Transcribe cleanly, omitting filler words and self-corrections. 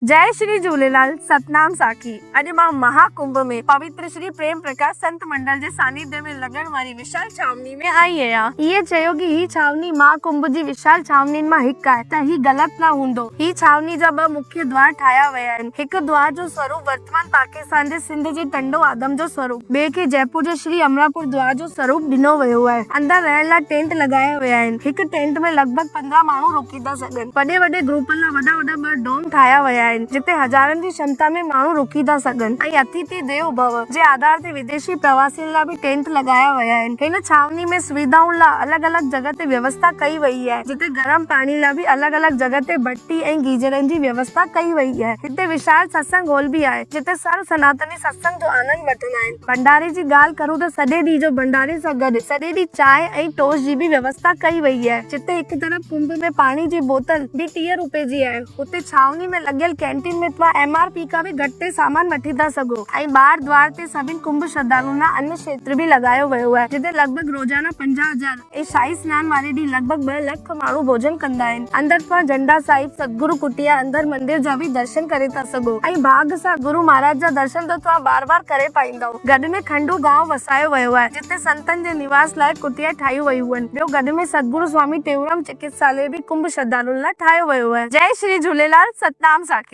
जय श्री झूलेलाल। सतनाम साखी। अॼु मां महाकुंभ में पवित्र श्री प्रेम प्रकाश संत मंडल जे सानिध्य में लॻण वारी विशाल छावनी में आई आहियां। इहे चयो कि ही छावनी महाकुंभ जी विशाल छावनी मां हिकु आहे त ही ग़लत न हूंदो। ही छावनी जा ॿ मुख्य द्वार ठाहिया विया आहिनि। हिकु द्वार जो स्वरूप वर्तमान पाकिस्तान जे सिंध जे टंडो आदम जो स्वरूप, ॿिए खे जयपुर जे श्री अमरापुर द्वार जो स्वरूप ॾिनो वियो आहे। अंदर रहण लाइ टेंट लॻाया विया आहिनि। हिकु टेंट में लॻभॻि 15 माण्हू रुकी था सघनि। वॾे वॾे ग्रुपनि लाइ वॾा वॾा ॿ डोम ठाहिया विया आहिनि जिते हज़ारनि जी क्षमता में माण्हू रुकी था सघनि ऐं अतिथि देवो भव जे आधार ते विदेशी प्रवासियुनि लाइ बि टेंट लॻाया विया आहिनि। हिन छावनी में सुविधाउनि लाइ अलॻि अलॻि जॻह ते व्यवस्था कई वई आहे, जिते गरम पाणी लाइ बि अलॻि अलॻि जॻह ते भट्टी ऐं गीजरनि जी व्यवस्था कई वई आहे। हिते विशाल सत्संग हॉल बि आहे जिते सर्व सनातनी सत्संग जो आनंद वठंदा आहिनि। भंडारे जी ॻाल्हि करूं त सॼे ॾींहं जो भंडारे सां गॾु सॼे ॾींहुं चांहि ऐं टोस्ट जी बि व्यवस्था कई वई आहे, जिते हिकु तरफ़ कुंभ में पाणी जी बोतल भी 30 रुपए जी आहे। हुते छावनी में लॻियल कैंटीन में MRP खां बि घटि ते सामान वठी था सघो ऐं ॿाहिरि द्वार ते सभिनी कुंभ श्रद्धालुनि लाइ अन्न क्षेत्र बि लॻायो वियो आहे, जिते लॻभॻि रोज़ाना 50,000 ऐं शाही स्नान वारे ॾींहुं लॻभॻि 2 लख माण्हू भोजन कंदा आहिनि। अंदर तव्हां झंडा साहिब, सतगुरु कुटिया, अंदर मंदिर जा बि दर्शन करे था सघो ऐं भाग सां गुरु महाराज जा दर्शन त तव्हां बार बार करे पाईंदव। गॾ में खंडू गांव वसायो वियो आहे जिते संतनि जे निवास लाइ कुटिया ठाहियूं वयूं आहिनि। ॿियो गॾ में सतगुरु स्वामी टेऊराम चिकित्सालय बि कुंभ श्रद्धालुनि लाइ ठाहियो वियो आहे। जय श्री झूलेलाल। सतनाम साखी।